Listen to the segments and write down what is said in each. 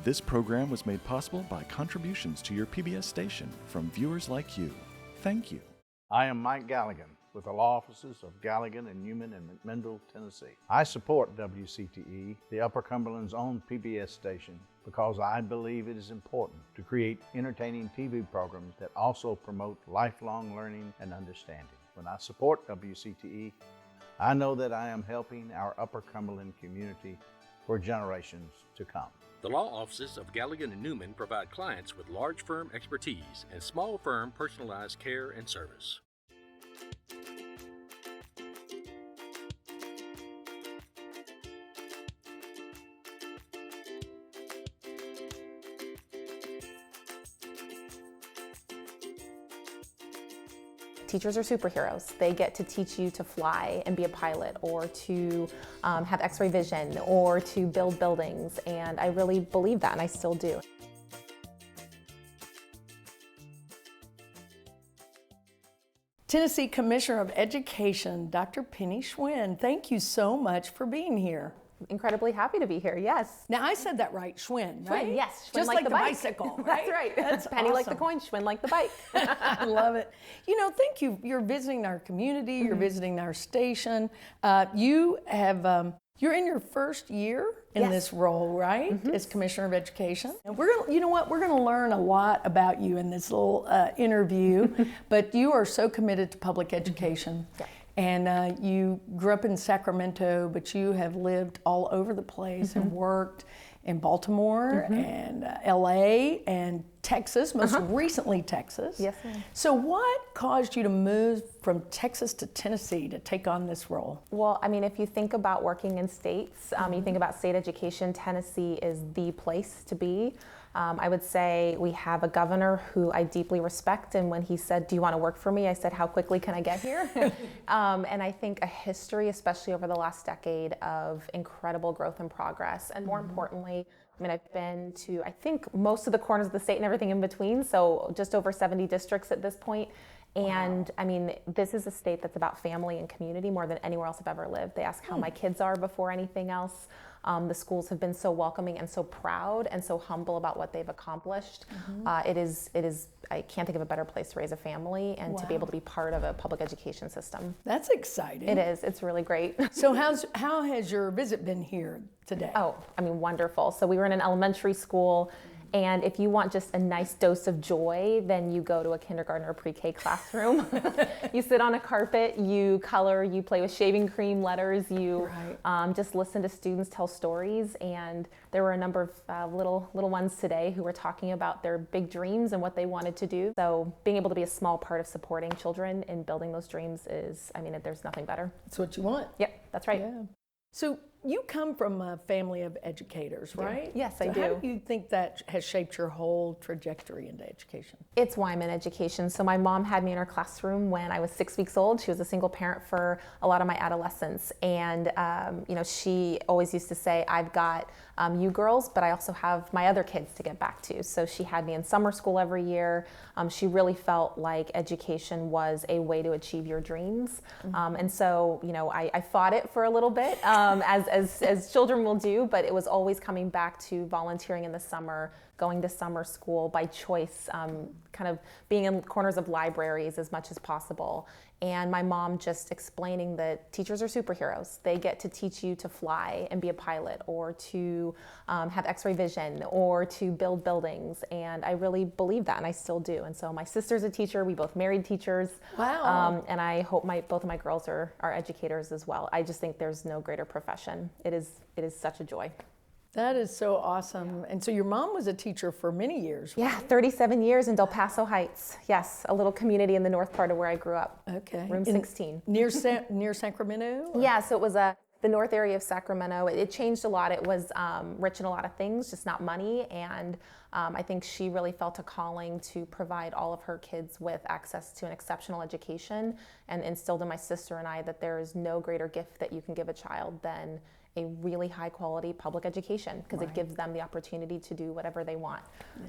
This program was made possible by contributions to your PBS station from viewers like you. Thank you. I am Mike Galligan with the law offices of Galligan and Newman in McMinnville, Tennessee. I support WCTE, the Upper Cumberland's own PBS station, because I believe it is important to create entertaining TV programs that also promote lifelong learning and understanding. When I support WCTE, I know that I am helping our Upper Cumberland community for generations to come. The law offices of Galligan and Newman provide clients with large firm expertise and small firm personalized care and service. Teachers are superheroes. They get to teach you to fly and be a pilot, or to have X-ray vision, or to build buildings, and I really believe that, and I still do. Tennessee Commissioner of Education, Dr. Penny Schwinn, thank you so much for being here. Incredibly happy to be here, yes. Now I said that right, Schwinn, right? Schwinn, yes. Schwinn Just like the bicycle, right? That's right. That's Penny awesome. like the coin, Schwinn like the bike. I love it. You know, thank you. You're visiting our community, you're visiting our station. You have, you're in your first year in this role, right? As Commissioner of Education. And we're gonna, you know what, we're gonna learn a lot about you in this little interview, but you are so committed to public education. Yeah. And you grew up in Sacramento, but you have lived all over the place and worked in Baltimore and LA and Texas, most recently Texas. Yes, ma'am. So what caused you to move from Texas to Tennessee to take on this role? Well, I mean, if you think about working in states, you think about state education, Tennessee is the place to be. I would say we have a governor who I deeply respect, and when he said, "Do you want to work for me?" I said, "How quickly can I get here?" And I think a history, especially over the last decade, of incredible growth and progress, and more importantly, I mean, I've been to, I think, most of the corners of the state and everything in between, so just over 70 districts at this point. And I mean, this is a state that's about family and community more than anywhere else I've ever lived. They ask how my kids are before anything else. The schools have been so welcoming and so proud and so humble about what they've accomplished. It is, I can't think of a better place to raise a family and to be able to be part of a public education system. That's exciting. It is, it's really great. So how has your visit been here today? Oh, I mean, wonderful. So we were in an elementary school, and if you want just a nice dose of joy, then you go to a kindergarten or pre-K classroom. You sit on a carpet, you color, you play with shaving cream letters, you just listen to students tell stories. And there were a number of little ones today who were talking about their big dreams and what they wanted to do. So being able to be a small part of supporting children in building those dreams is, I mean, there's nothing better. That's what you want. Yep, that's right. Yeah. So you come from a family of educators, right? Yes, I do. How do you think that has shaped your whole trajectory into education? It's why I'm in education. So my mom had me in her classroom when I was 6 weeks old. She was a single parent for a lot of my adolescence. And, you know, she always used to say, I've got you girls, but I also have my other kids to get back to. So she had me in summer school every year. She really felt like education was a way to achieve your dreams. And so, you know, I fought it for a little bit, as children will do, but it was always coming back to volunteering in the summer, going to summer school by choice, kind of being in corners of libraries as much as possible. And my mom just explaining that teachers are superheroes. They get to teach you to fly and be a pilot, or to have X-ray vision, or to build buildings. And I really believe that, and I still do. And so my sister's a teacher. We both married teachers. Wow. And I hope both of my girls are educators as well. I just think there's no greater profession. It is such a joy. That is so awesome. Yeah. And so your mom was a teacher for many years, right? Yeah, 37 years in Del Paso Heights. Yes, a little community in the north part of where I grew up. Okay. Room 16. Near Sacramento? Or? Yeah, so it was the north area of Sacramento. It changed a lot. It was rich in a lot of things, just not money. And I think she really felt a calling to provide all of her kids with access to an exceptional education, and instilled in my sister and I that there is no greater gift that you can give a child than a really high quality public education, because it gives them the opportunity to do whatever they want.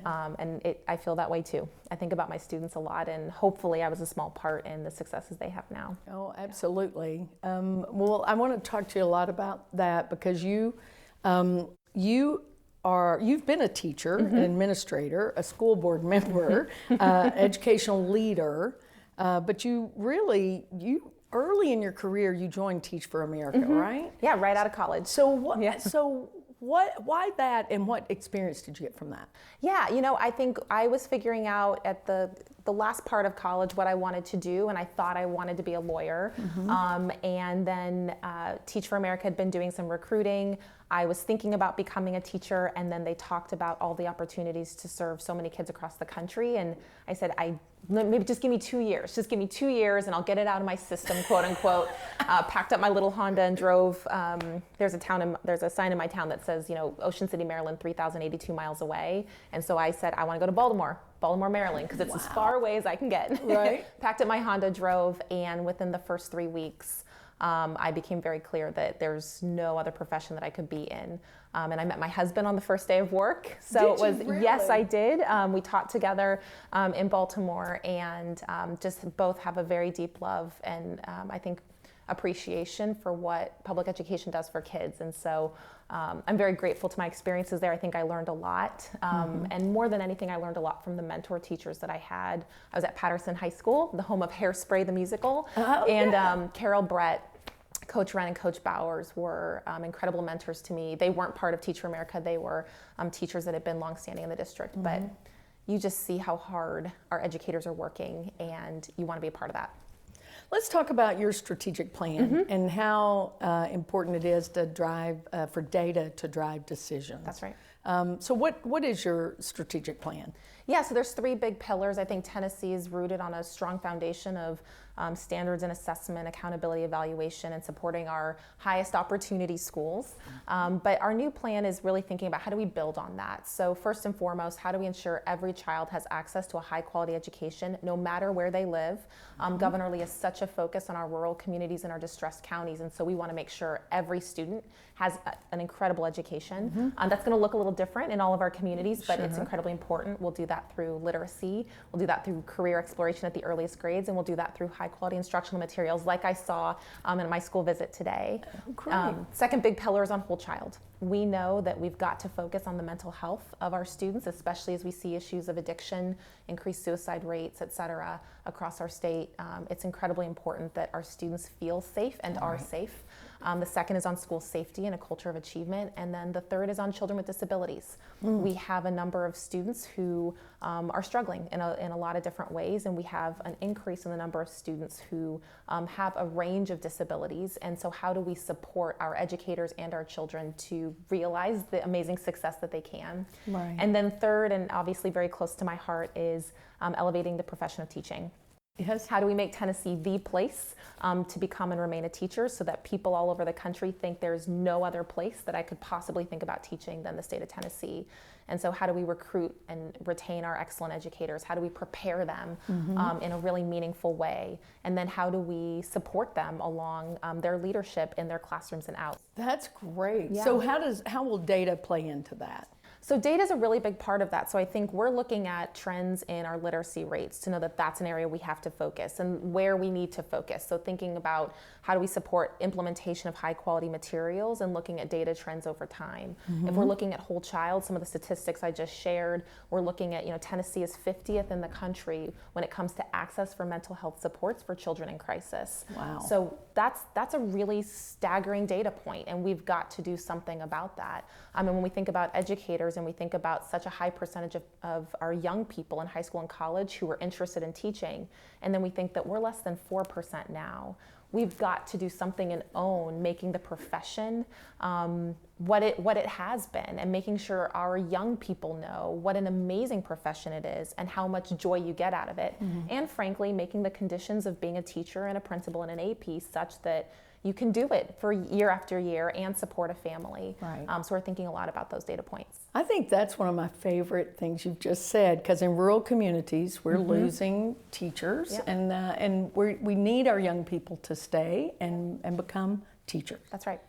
Yeah. And I feel that way too. I think about my students a lot, and hopefully I was a small part in the successes they have now. Oh, absolutely. Well, I want to talk to you a lot about that, because you you've been a teacher, an administrator, a school board member, educational leader, but you early in your career, you joined Teach for America, right? Yeah, right out of college. So why that, and what experience did you get from that? Yeah, I think I was figuring out at the last part of college what I wanted to do, and I thought I wanted to be a lawyer. And then Teach for America had been doing some recruiting. I was thinking about becoming a teacher, and then they talked about all the opportunities to serve so many kids across the country. And I said, maybe just give me 2 years. Just give me 2 years and I'll get it out of my system, quote unquote. Packed up my little Honda and drove. There's a sign in my town that says, Ocean City, Maryland, 3,082 miles away. And so I said, I want to go to Baltimore, Maryland, because it's as far away as I can get. Right. Packed up my Honda, drove, and within the first 3 weeks, I became very clear that there's no other profession that I could be in. And I met my husband on the first day of work. So yes, I did. We taught together in Baltimore, and just both have a very deep love and I think appreciation for what public education does for kids. And so I'm very grateful to my experiences there. I think I learned a lot. And more than anything, I learned a lot from the mentor teachers that I had. I was at Patterson High School, the home of Hairspray the musical. Carol Brett, Coach Wren and Coach Bowers were incredible mentors to me. They weren't part of Teach for America. They were teachers that had been longstanding in the district. But you just see how hard our educators are working, and you want to be a part of that. Let's talk about your strategic plan and how important it is to drive for data to drive decisions. That's right. So what is your strategic plan? Yeah, so there's 3 big pillars. I think Tennessee is rooted on a strong foundation of standards and assessment, accountability, evaluation, and supporting our highest opportunity schools. But our new plan is really thinking about how do we build on that. So first and foremost, how do we ensure every child has access to a high quality education no matter where they live? Governor Lee is such a focus on our rural communities and our distressed counties, and so we want to make sure every student has an incredible education. That's going to look a little different in all of our communities, but it's incredibly important. We'll do that through literacy, we'll do that through career exploration at the earliest grades, and we'll do that through high quality instructional materials like I saw in my school visit today. Second big pillar is on whole child. We know that we've got to focus on the mental health of our students, especially as we see issues of addiction, increased suicide rates, et cetera, across our state. It's incredibly important that our students feel safe and are safe. The second is on school safety and a culture of achievement. And then the third is on children with disabilities. We have a number of students who are struggling in a lot of different ways, and we have an increase in the number of students who have a range of disabilities. And so how do we support our educators and our children to realize the amazing success that they can? Right. And then third, and obviously very close to my heart, is elevating the profession of teaching. Yes. How do we make Tennessee the place to become and remain a teacher so that people all over the country think there's no other place that I could possibly think about teaching than the state of Tennessee? And so how do we recruit and retain our excellent educators? How do we prepare them in a really meaningful way? And then how do we support them along their leadership in their classrooms and out? That's great. Yeah. So how will data play into that? So data is a really big part of that. So I think we're looking at trends in our literacy rates to know that that's an area we have to focus and where we need to focus. So thinking about how do we support implementation of high quality materials and looking at data trends over time. If we're looking at whole child, some of the statistics I just shared, we're looking at, Tennessee is 50th in the country when it comes to access for mental health supports for children in crisis. Wow. So that's a really staggering data point, and we've got to do something about that. And when we think about educators and we think about such a high percentage of our young people in high school and college who are interested in teaching, and then we think that we're less than 4% now, we've got to do something and own making the profession what it has been, and making sure our young people know what an amazing profession it is and how much joy you get out of it. And frankly, making the conditions of being a teacher and a principal and an AP such that you can do it for year after year and support a family. Right. So we're thinking a lot about those data points. I think that's one of my favorite things you've just said, because in rural communities we're losing teachers, and we need our young people to stay and become teachers. That's right.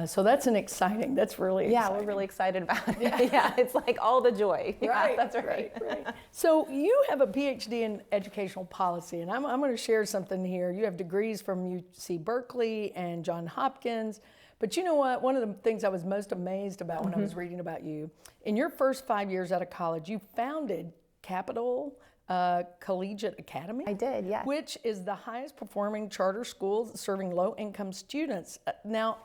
So that's really exciting. Yeah, we're really excited about it. Yeah, it's like all the joy. Right, Yeah, that's right. right. So you have a PhD in educational policy, and I'm going to share something here. You have degrees from UC Berkeley and Johns Hopkins, But you know what? One of the things I was most amazed about when I was reading about you, in your first 5 years out of college, you founded Capital Collegiate Academy. I did, yes. Which is the highest performing charter school serving low-income students. Now,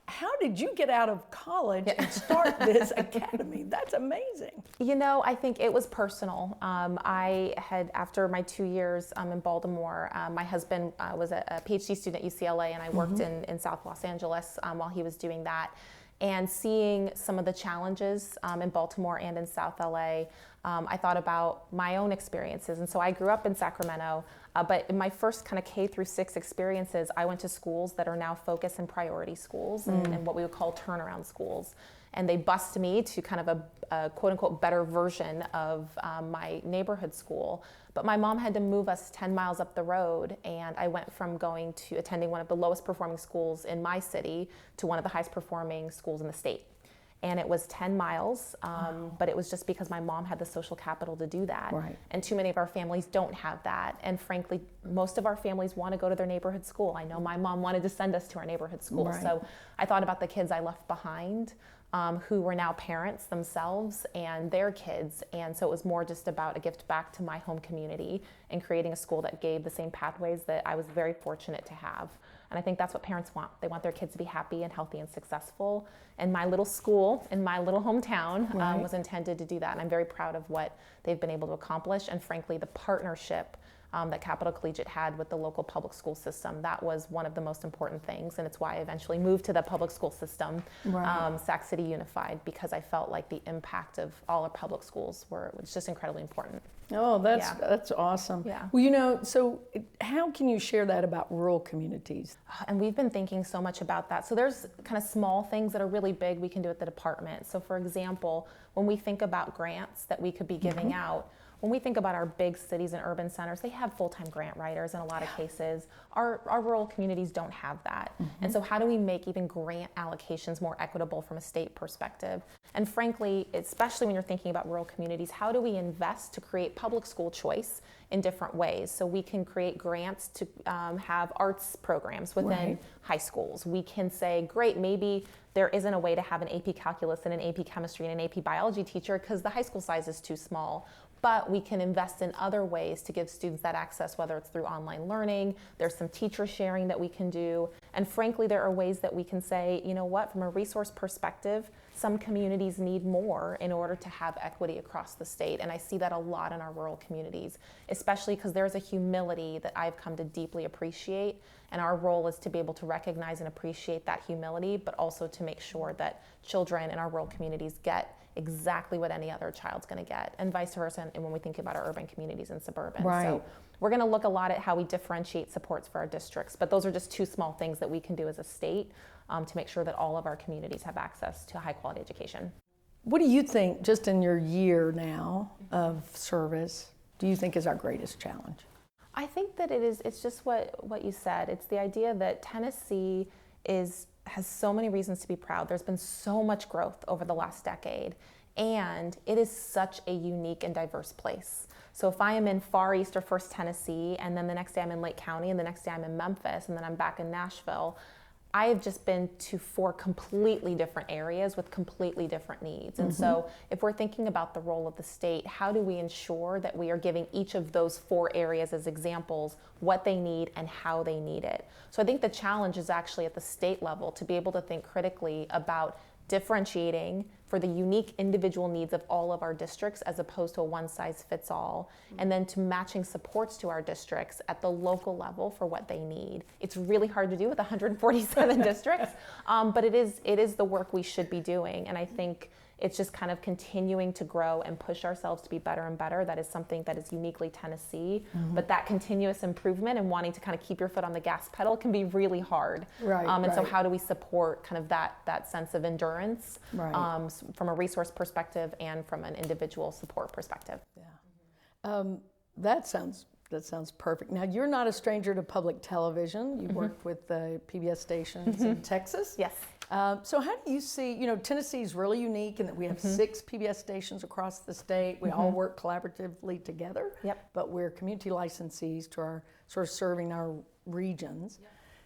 how did you get out of college and start this academy? That's amazing. You know, I think it was personal. I had, after my 2 years in Baltimore, my husband was a PhD student at UCLA, and I worked in South Los Angeles while he was doing that. And seeing some of the challenges in Baltimore and in South LA, I thought about my own experiences. And so I grew up in Sacramento, but in my first kind of K through 6 experiences, I went to schools that are now focus and priority schools and what we would call turnaround schools. And they bused me to kind of a quote unquote better version of my neighborhood school. But my mom had to move us 10 miles up the road, and I went from going to attending one of the lowest performing schools in my city to one of the highest performing schools in the state. And it was 10 miles, but it was just because my mom had the social capital to do that. Right. And too many of our families don't have that. And frankly, most of our families want to go to their neighborhood school. I know my mom wanted to send us to our neighborhood school. Right. So I thought about the kids I left behind, who were now parents themselves and their kids. And so it was more just about a gift back to my home community and creating a school that gave the same pathways that I was very fortunate to have. And I think that's what parents want. They want their kids to be happy and healthy and successful. And my little school in my little hometown was intended to do that. And I'm very proud of what they've been able to accomplish. And frankly, the partnership that Capital Collegiate had with the local public school system, that was one of the most important things. And it's why I eventually moved to the public school system, Sac City Unified, because I felt like the impact of all our public schools was just incredibly important. Oh, that's awesome. Yeah. Well, you know, so how can you share that about rural communities? And we've been thinking so much about that. So there's kind of small things that are really big we can do at the department. So for example, when we think about grants that we could be giving out, when we think about our big cities and urban centers, they have full-time grant writers in a lot of cases. Our rural communities don't have that. And so how do we make even grant allocations more equitable from a state perspective? And frankly, especially when you're thinking about rural communities, how do we invest to create public school choice in different ways? So we can create grants to have arts programs within high schools. We can say, great, maybe there isn't a way to have an AP calculus and an AP chemistry and an AP biology teacher because the high school size is too small. But we can invest in other ways to give students that access, whether it's through online learning, there's some teacher sharing that we can do. And frankly, there are ways that we can say, you know what, from a resource perspective, some communities need more in order to have equity across the state. And I see that a lot in our rural communities, especially because there's a humility that I've come to deeply appreciate. And our role is to be able to recognize and appreciate that humility, but also to make sure that children in our rural communities get exactly what any other child's going to get, and vice versa. And when we think about our urban communities and suburban, so we're going to look a lot at how we differentiate supports for our districts. But those are just two small things that we can do as a state to make sure that all of our communities have access to a high quality education. What do you think, just in your year now of service, do you think is our greatest challenge? I think that it's just what you said. It's the idea that Tennessee has so many reasons to be proud. There's been so much growth over the last decade, and it is such a unique and diverse place. So if I am in Far East or First Tennessee, and then the next day I'm in Lake County, and the next day I'm in Memphis, and then I'm back in Nashville, I have just been to 4 completely different areas with completely different needs. And so if we're thinking about the role of the state, how do we ensure that we are giving each of those 4 areas as examples what they need and how they need it? So I think the challenge is actually at the state level to be able to think critically about differentiating for the unique individual needs of all of our districts as opposed to a one-size-fits-all, and then to matching supports to our districts at the local level for what they need. It's really hard to do with 147 districts, but it is the work we should be doing, and I think it's just kind of continuing to grow and push ourselves to be better and better. That is something that is uniquely Tennessee, but that continuous improvement and wanting to kind of keep your foot on the gas pedal can be really hard. So how do we support kind of that sense of endurance from a resource perspective and from an individual support perspective? That sounds perfect. Now, you're not a stranger to public television. You worked with the PBS stations in Texas. Yes. So how do you see, Tennessee is really unique in that we have 6 PBS stations across the state. We all work collaboratively together, but we're community licensees to our sort of serving our regions.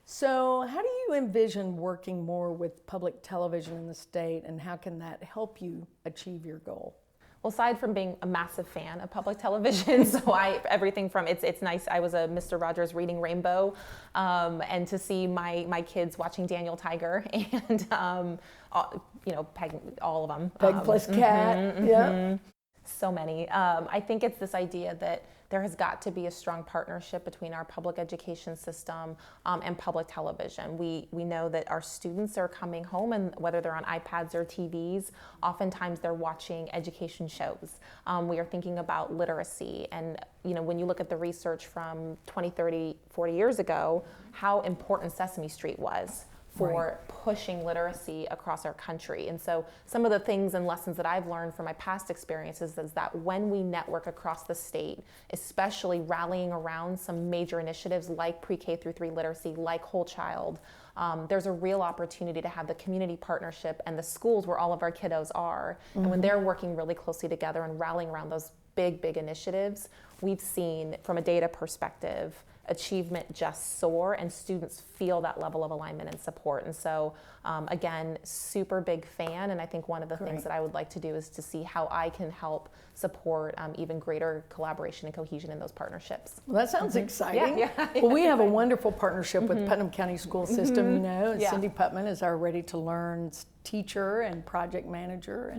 So how do you envision working more with public television in the state, and how can that help you achieve your goal? Well, aside from being a massive fan of public television, so everything from it's nice. I was a Mr. Rogers Reading Rainbow, and to see my kids watching Daniel Tiger and Peg, all of them. Peg plus cat, yeah. So many. I think it's this idea that there has got to be a strong partnership between our public education system and public television. We know that our students are coming home, and whether they're on iPads or TVs, oftentimes they're watching education shows. We are thinking about literacy, and when you look at the research from 20, 30, 40 years ago, how important Sesame Street was for pushing literacy across our country. And so some of the things and lessons that I've learned from my past experiences is that when we network across the state, especially rallying around some major initiatives like pre-K through 3 literacy, like Whole Child, there's a real opportunity to have the community partnership and the schools where all of our kiddos are. And when they're working really closely together and rallying around those big bbig we've seen from a data perspective, achievement just soar, and students feel that level of alignment and support. And so again, super big fan, and I think one of the things that I would like to do is to see how I can help support even greater collaboration and cohesion in those partnerships. Well, that sounds exciting. Yeah. Well, we have a wonderful partnership with Putnam County School System, and Yeah. Cindy Putman is our Ready to Learn teacher and project manager.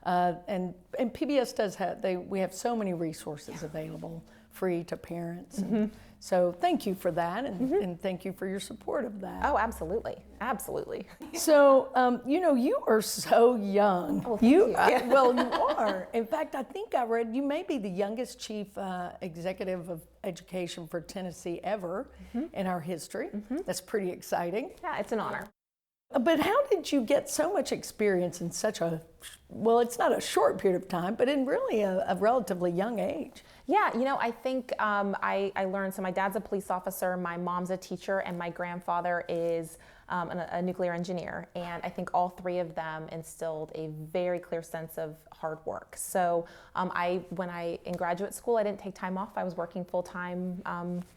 And, and PBS does we have so many resources available free to parents. And so thank you for that, and thank you for your support of that. Oh, absolutely. Absolutely. So, you are so young. Oh, thank you. Well, you are. In fact, I think I read you may be the youngest chief executive of education for Tennessee ever in our history. That's pretty exciting. Yeah, it's an honor. But how did you get so much experience in such it's not a short period of time, but in really a relatively young age? Yeah, I think I learned, so my dad's a police officer, my mom's a teacher, and my grandfather is a nuclear engineer. And I think all three of them instilled a very clear sense of hard work. So in graduate school, I didn't take time off. I was working full time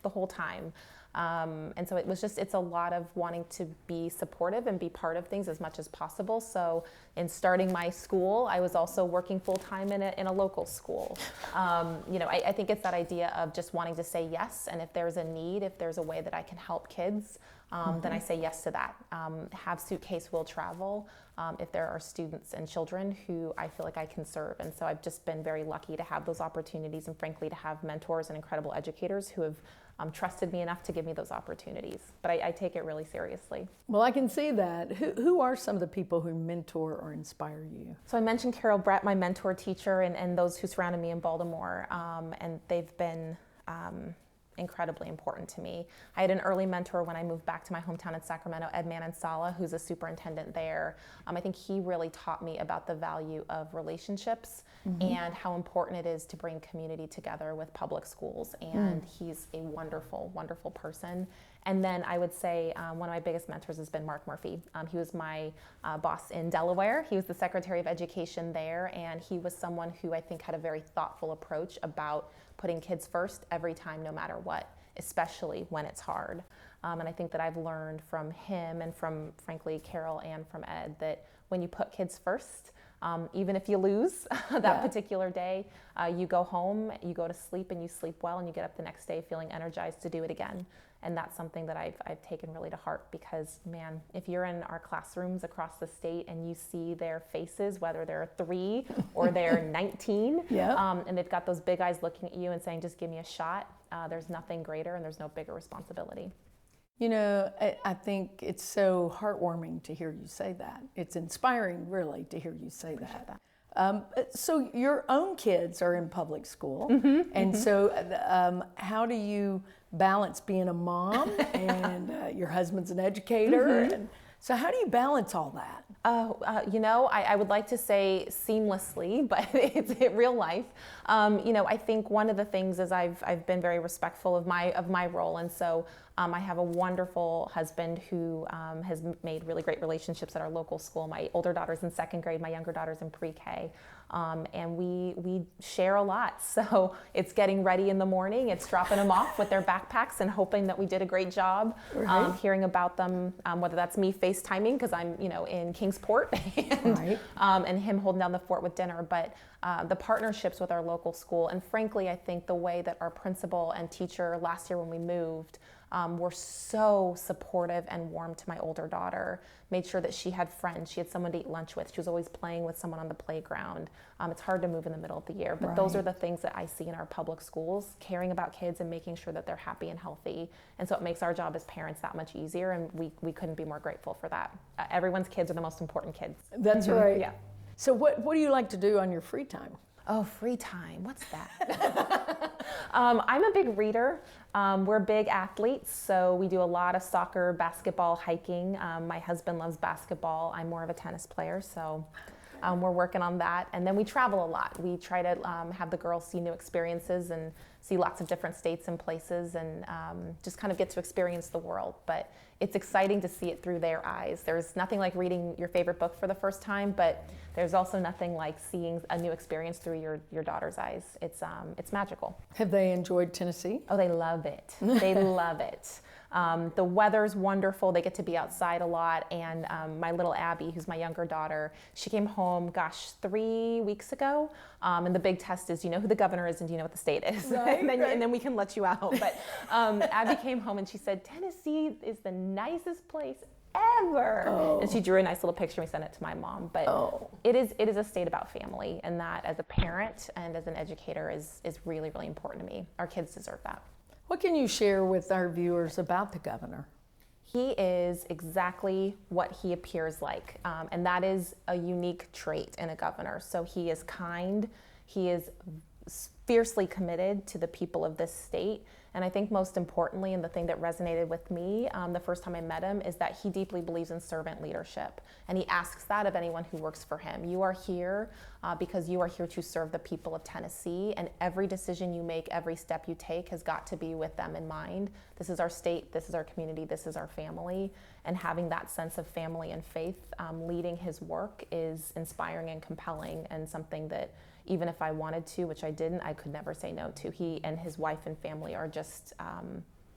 the whole time. And so it's a lot of wanting to be supportive and be part of things as much as possible. So in starting my school, I was also working full time in a local school. I think it's that idea of just wanting to say yes. And if there's a need, if there's a way that I can help kids, then I say yes to that. Have Suitcase will travel if there are students and children who I feel like I can serve. And so I've just been very lucky to have those opportunities, and frankly to have mentors and incredible educators who have trusted me enough to give me those opportunities. But I take it really seriously. Well, I can see that. Who are some of the people who mentor or inspire you? So I mentioned Carol Brett, my mentor teacher, and those who surrounded me in Baltimore, and they've been incredibly important to me. I had an early mentor when I moved back to my hometown in Sacramento, Ed Manansala, who's a superintendent there. I think he really taught me about the value of relationships and how important it is to bring community together with public schools. And he's a wonderful, wonderful person. And then I would say one of my biggest mentors has been Mark Murphy. He was my boss in Delaware. He was the Secretary of Education there, and he was someone who I think had a very thoughtful approach about putting kids first every time, no matter what, especially when it's hard. And I think that I've learned from him and from, frankly, Carol and from Ed, that when you put kids first, even if you lose that particular day, you go home, you go to sleep, and you sleep well, and you get up the next day feeling energized to do it again. And that's something that I've taken really to heart, because, man, if you're in our classrooms across the state and you see their faces, whether they're 3 or they're 19, and they've got those big eyes looking at you and saying, just give me a shot, there's nothing greater and there's no bigger responsibility. I think it's so heartwarming to hear you say that. It's inspiring, really, to hear you say that. So your own kids are in public school, and so how do you balance being a mom and your husband's an educator? And so how do you balance all that? I would like to say seamlessly, but it's in real life. I think one of the things is I've been very respectful of my role, and so I have a wonderful husband who has made really great relationships at our local school. My older daughter's in 2nd grade, my younger daughter's in pre-K. and we share a lot. So it's getting ready in the morning, it's dropping them off with their backpacks and hoping that we did a great job, hearing about them, whether that's me FaceTiming because I'm in Kingsport and him holding down the fort with dinner, but the partnerships with our local school, and frankly I think the way that our principal and teacher last year when we moved were so supportive and warm to my older daughter, made sure that she had friends, she had someone to eat lunch with, she was always playing with someone on the playground. It's hard to move in the middle of the year, but those are the things that I see in our public schools, caring about kids and making sure that they're happy and healthy. And so it makes our job as parents that much easier, and we couldn't be more grateful for that. Everyone's kids are the most important kids. That's right. Yeah. So what do you like to do on your free time? Oh, free time, what's that? I'm a big reader. We're big athletes, so we do a lot of soccer, basketball, hiking. My husband loves basketball. I'm more of a tennis player, so we're working on that. And then we travel a lot. We try to have the girls see new experiences and see lots of different states and places, and just kind of get to experience the world. But it's exciting to see it through their eyes. There's nothing like reading your favorite book for the first time, but there's also nothing like seeing a new experience through your daughter's eyes. It's magical. Have they enjoyed Tennessee? Oh, they love it. They love it. The weather's wonderful. They get to be outside a lot. And my little Abby, who's my younger daughter, she came home, 3 weeks ago. And the big test is, do you know who the governor is and do you know what the state is? Right, and then we can let you out. But Abby came home and she said, Tennessee is the nicest place ever. Oh. And she drew a nice little picture and we sent it to my mom. But it is a state about family, and that as a parent and as an educator is really, really important to me. Our kids deserve that. What can you share with our viewers about the governor? He is exactly what he appears like, and that is a unique trait in a governor. So he is kind, he is fiercely committed to the people of this state, and I think most importantly, and the thing that resonated with me the first time I met him, is that he deeply believes in servant leadership, and he asks that of anyone who works for him. You are here because you are here to serve the people of Tennessee, and every decision you make, every step you take has got to be with them in mind. This is our state, this is our community, this is our family, and having that sense of family and faith leading his work is inspiring and compelling, and something that even if I wanted to, which I didn't, I could never say no to. He and his wife and family are just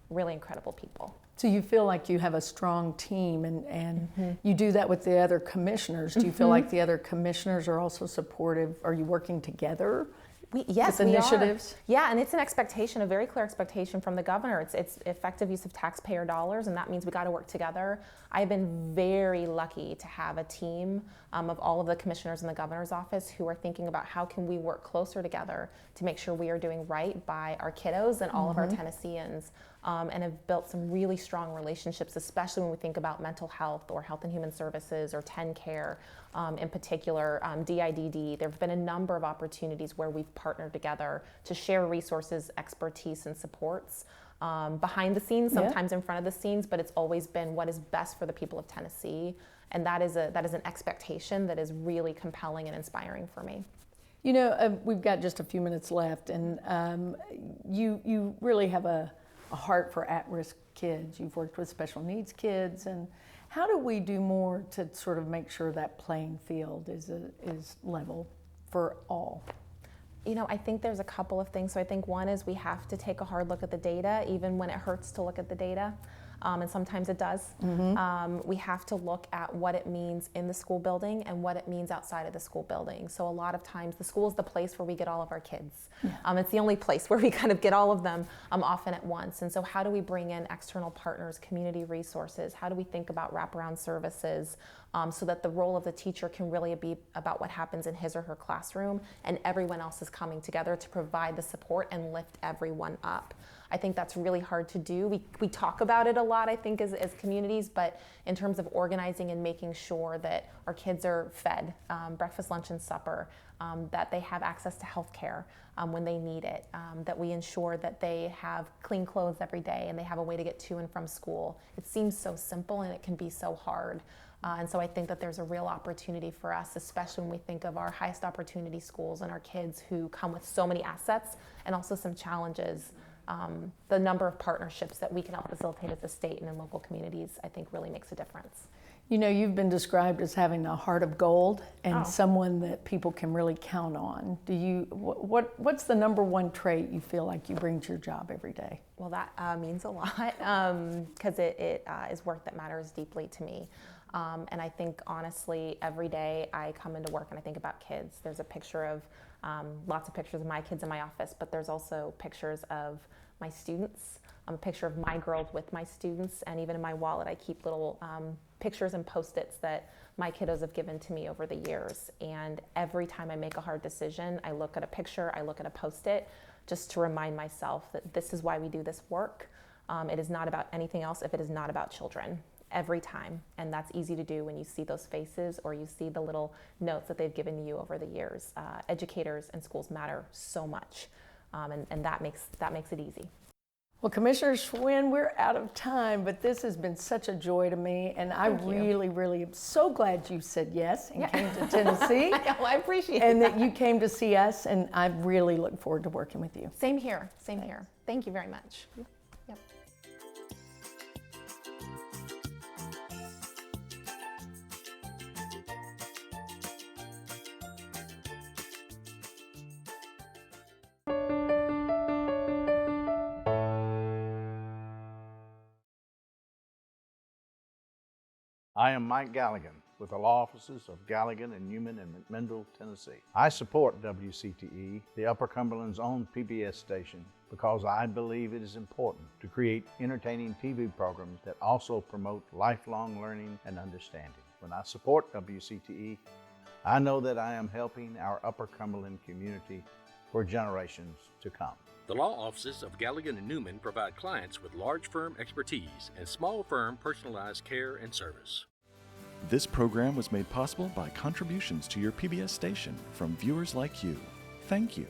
really incredible people. So you feel like you have a strong team, and you do that with the other commissioners. Do you feel like the other commissioners are also supportive? Are you working together? Yes, with initiatives? Yeah, and it's an expectation, a very clear expectation from the governor. It's effective use of taxpayer dollars, and that means we got to work together. I've been very lucky to have a team of all of the commissioners in the governor's office who are thinking about how can we work closer together to make sure we are doing right by our kiddos and all of our Tennesseans, and have built some really strong relationships, especially when we think about mental health or health and human services or TennCare. In particular, DIDD. There have been a number of opportunities where we've partnered together to share resources, expertise, and supports behind the scenes, sometimes in front of the scenes, but it's always been what is best for the people of Tennessee, and that is an expectation that is really compelling and inspiring for me. You know, we've got just a few minutes left, and you really have a heart for at-risk kids. You've worked with special needs kids, and how do we do more to sort of make sure that playing field is level for all? You know, I think there's a couple of things. So I think one is we have to take a hard look at the data, even when it hurts to look at the data. And sometimes it does. We have to look at what it means in the school building and what it means outside of the school building. So a lot of times the school is the place where we get all of our kids. It's the only place where we kind of get all of them often at once. And so how do we bring in external partners, community resources? How do we think about wraparound services so that the role of the teacher can really be about what happens in his or her classroom, and everyone else is coming together to provide the support and lift everyone up? I think that's really hard to do. We talk about it a lot, I think, as communities, but in terms of organizing and making sure that our kids are fed breakfast, lunch, and supper, that they have access to health care when they need it, that we ensure that they have clean clothes every day and they have a way to get to and from school. It seems so simple and it can be so hard. And so I think that there's a real opportunity for us, especially when we think of our highest opportunity schools and our kids who come with so many assets and also some challenges. The number of partnerships that we can help facilitate at the state and in local communities, I think, really makes a difference. You know, you've been described as having a heart of gold and someone that people can really count on. What's the number one trait you feel like you bring to your job every day? Well, that means a lot because it is work that matters deeply to me. And I think, honestly, every day I come into work and I think about kids. There's a picture of, lots of pictures of my kids in my office, but there's also pictures of my students, a picture of my girls with my students, and even in my wallet I keep little pictures and Post-its that my kiddos have given to me over the years. And every time I make a hard decision, I look at a picture, I look at a Post-it, just to remind myself that this is why we do this work. It is not about anything else if it is not about children. Every time. And that's easy to do when you see those faces or you see the little notes that they've given you over the years. Educators and schools matter so much, and that makes it easy. Well, Commissioner Schwinn, we're out of time, but this has been such a joy to me, and I really am so glad you said yes and came to Tennessee. Well, I appreciate and that. that you came to see us, and I really look forward to working with you. Same here. Same here. Thank you very much. Yep. I am Mike Galligan with the law offices of Galligan and Newman in McMinnville, Tennessee. I support WCTE, the Upper Cumberland's own PBS station, because I believe it is important to create entertaining TV programs that also promote lifelong learning and understanding. When I support WCTE, I know that I am helping our Upper Cumberland community for generations to come. The law offices of Galligan and Newman provide clients with large firm expertise and small firm personalized care and service. This program was made possible by contributions to your PBS station from viewers like you. Thank you.